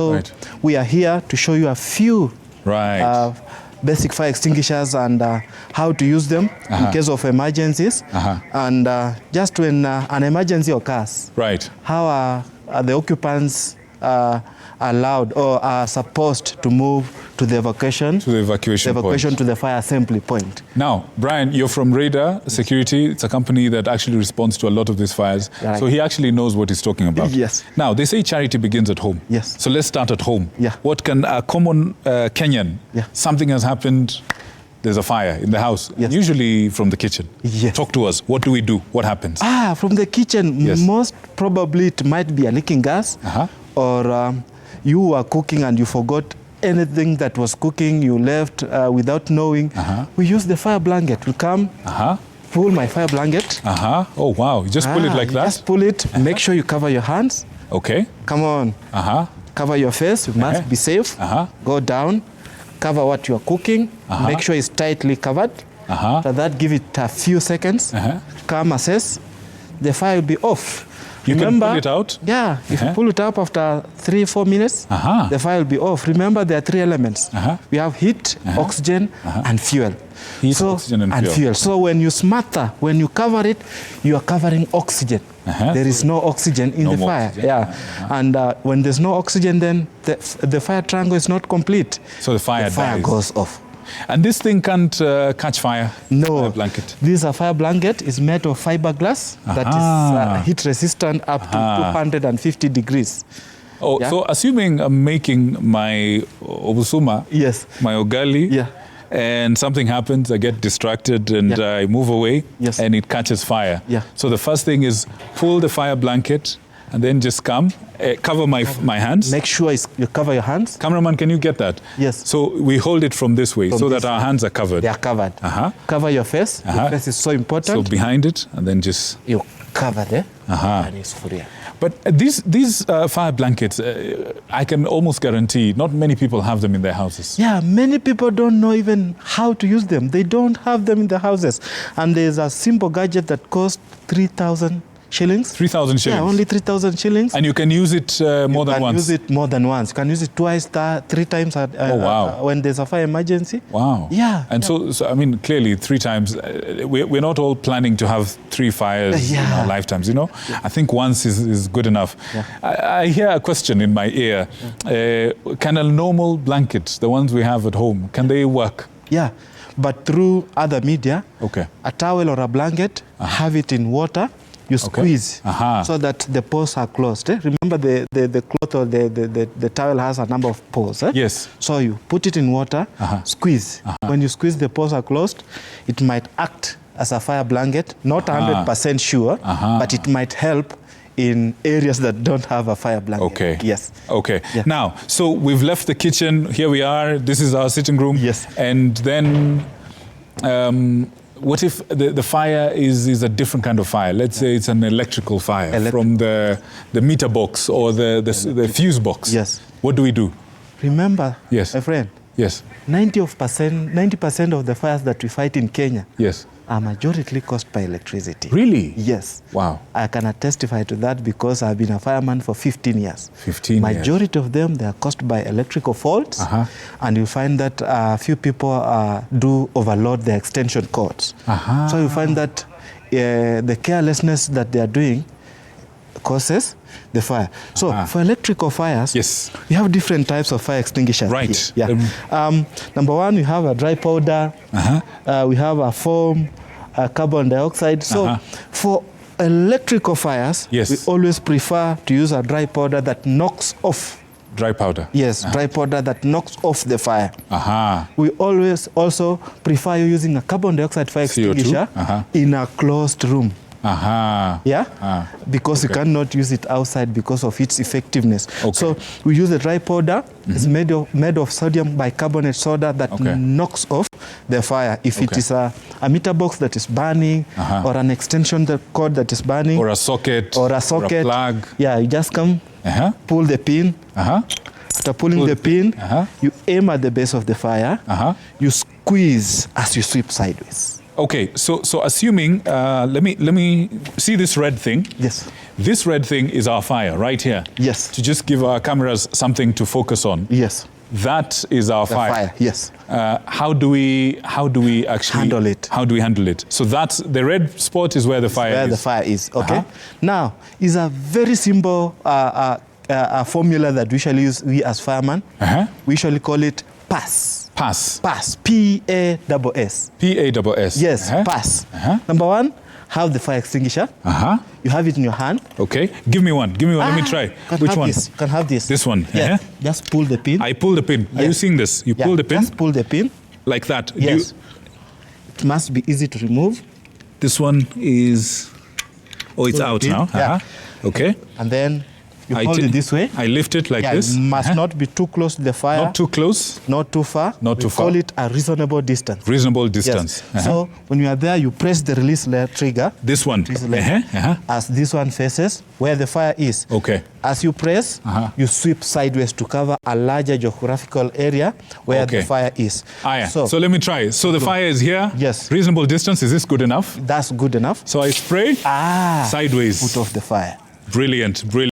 So we are here to show you a few basic fire extinguishers and how to use them in case of emergencies. And just when an emergency occurs, how are the occupants allowed or are supposed to move to the evacuation to the fire assembly point. Now, Brian, you're from Radar Security. It's a company that actually responds to a lot of these fires. So he actually knows what he's talking about. Yes. Now, they say charity begins at home. Yes. So let's start at home. Yeah. What can a common Kenyan, something has happened, there's a fire in the house, usually from the kitchen. Yes. Talk to us. What do we do? What happens? From the kitchen, most probably it might be a leaking gas, or you are cooking and you forgot anything that was cooking, you left without knowing. We use the fire blanket. We come, pull my fire blanket. Oh, wow. You just pull it like that? Just pull it. Make sure you cover your hands. Okay. Come on. Cover your face. You must be safe. Go down. Cover what you are cooking. Make sure it's tightly covered. After that, give it a few seconds. Come, assess. The fire will be off. You can pull it out? Yeah. If you pull it up after 3-4 minutes, the fire will be off. Remember, there are 3 elements. We have heat, oxygen, and fuel. Heat, oxygen, and fuel. So when you smother, when you cover it, you are covering oxygen. There is no oxygen in the fire. And when there's no oxygen, then the fire triangle is not complete. So the fire goes off. And this thing can't catch fire? No. Fire blanket? This fire blanket is made of fiberglass that is heat resistant up to 250 degrees. Oh, so assuming I'm making my obusuma, my ugali, and something happens, I get distracted and I move away, and it catches fire. So the first thing is pull the fire blanket and then just come, cover my hands. Make sure you cover your hands. Cameraman, can you get that? Yes. So we hold it from this way, so that our hands are covered. They are covered. Cover your face. Your face is so important. So behind it, and then just... You cover there, and it's free. But these fire blankets, I can almost guarantee not many people have them in their houses. Yeah, many people don't know even how to use them. They don't have them in their houses. And there's a simple gadget that costs 3,000 shillings. 3,000 shillings? Yeah, only 3,000 shillings. And you can use it more than once? You can use it more than once. You can use it twice, 3 times when there's a fire emergency. Wow. Yeah. And so I mean, clearly 3 times. We're not all planning to have 3 fires in our lifetimes, you know? I think once is good enough. I hear a question in my ear. Can a normal blanket, the ones we have at home, can they work? Yeah, but through other media. A towel or a blanket, have it in water. You squeeze so that the pores are closed. Remember, the cloth or the towel has a number of pores. Yes. So you put it in water, squeeze. When you squeeze, the pores are closed. It might act as a fire blanket, not 100% sure, but it might help in areas that don't have a fire blanket. Yes. Now, so we've left the kitchen. Here we are. This is our sitting room. Yes. And then... what if the fire is a different kind of fire? Let's say it's an electrical fire from the meter box or the fuse box. Yes. What do we do? Remember, my friend. Yes. 90% of the fires that we fight in Kenya are majority caused by electricity. Really? Yes. Wow. I can testify to that because I've been a fireman for 15 years. 15 years. Majority of them, they are caused by electrical faults. And you find that a few people do overload the extension cords. So you find that the carelessness that they are doing causes the fire. So for electrical fires, we have different types of fire extinguishers. Right. Here. Number one, we have a dry powder. We have a foam, carbon dioxide. So for electrical fires, we always prefer to use a dry powder that knocks off. Dry powder? Yes, dry powder that knocks off the fire. We always also prefer using a carbon dioxide fire extinguisher in a closed room. Because you cannot use it outside because of its effectiveness. So we use the dry powder. It's made of sodium bicarbonate soda that knocks off the fire. If it is a meter box that is burning, or an extension cord that is burning, or a socket, or a plug. You just come, pull the pin. After pulling the pin, you aim at the base of the fire. You squeeze as you sweep sideways. Okay, so assuming, let me see this red thing. Yes. This red thing is our fire right here. Yes. To just give our cameras something to focus on. Yes. That is our fire. Yes. How do we actually handle it? How do we handle it? So that's the red spot is where the fire is. Where the fire is. Okay. Now, is a very simple formula that we usually use. We as firemen, we usually call it PASS. PASS. PASS. PASS. PASS. Yes. PASS. Number one, have the fire extinguisher. You have it in your hand. Okay. Give me one. Give me one. Let me try. Which one? You can have this. This one. Yeah. Just pull the pin. I pull the pin. Are you seeing this? You pull the pin? Just pull the pin. Like that? Yes. It must be easy to remove. This one is... Oh, it's out now. Yeah. Okay. And then you hold it this way. I lift it like this. It must not be too close to the fire. Not too close. Not too far. Not too far. Call it a reasonable distance. Reasonable distance. Yes. So when you are there, you press the release trigger. This one. As this one faces where the fire is. Okay. As you press, you sweep sideways to cover a larger geographical area where the fire is. So let me try. So the fire is here. Yes. Reasonable distance. Is this good enough? That's good enough. So I spray sideways. Put off the fire. Brilliant. Brilliant.